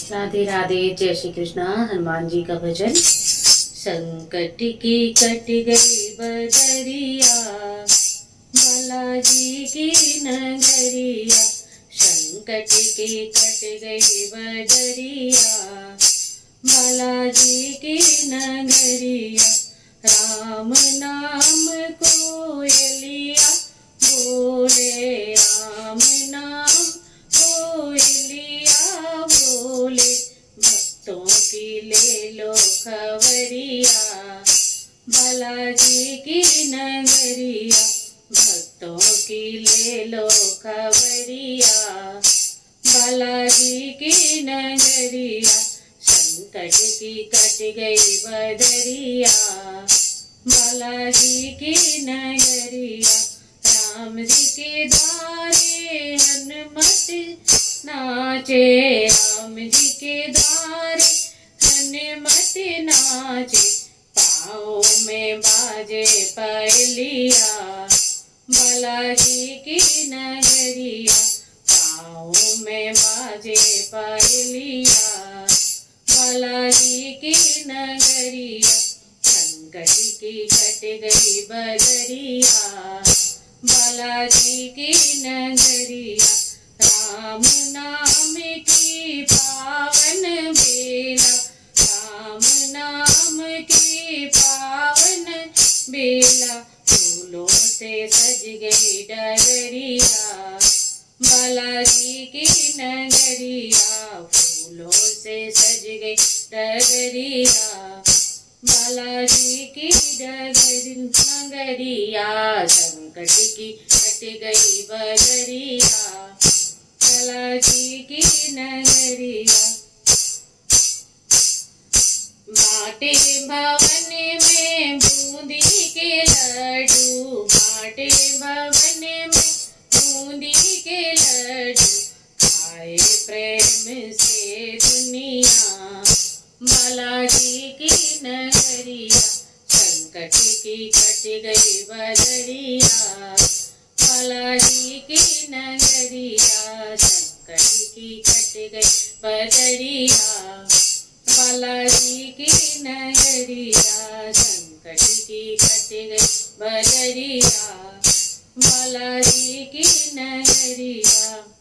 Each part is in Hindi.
राधे राधे। जय श्री कृष्णा। हनुमान जी का भजन। संकट की कट गई बदरिया, बालाजी की नगरिया। संकट की कट गई बदरिया, बालाजी की नगरिया। राम नाम कोयलिया बोले, राम नाम कोयलिया बोले। भक्तों की ले लो खबरिया, बालाजी की नगरिया। भक्तों की ले लो खबरिया, बालाजी की नगरिया। संकट की कट गई बदरिया, बालाजी की नगरिया। राम जी के द्वारे हनुमत नाचे, राम जी के द्वारे हनुमत नाचे। पाँव में बाजे पहलिया, बालाजी की नगरिया। पाँव में बाजे पहलिया, बालाजी की नगरिया। संकट की कट गई बदरिया, बालाजी की नगरिया। राम नाम की पावन बेला, राम नाम की पावन बेला। फूलों से सज गई डगरिया, बालाजी की नगरिया। फूलों से सज गई डगरिया, बालाजी की नगरिया। संकट की कट गई बदरिया, बालाजी की नगरिया। बाटे भवन में बूंदी के लड्डू, बाटे भवन में बूंदी के लड्डू। खाए प्रेम से दुनिया, बालाजी की नगरिया। संकट की कट गई बदरिया, बालाजी की नगरिया। संकट की कट गई बदरिया, बालाजी की नगरिया। संकट की कट गई बदरिया, बालाजी की नगरिया।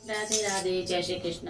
राधे राधे। जय श्री कृष्ण।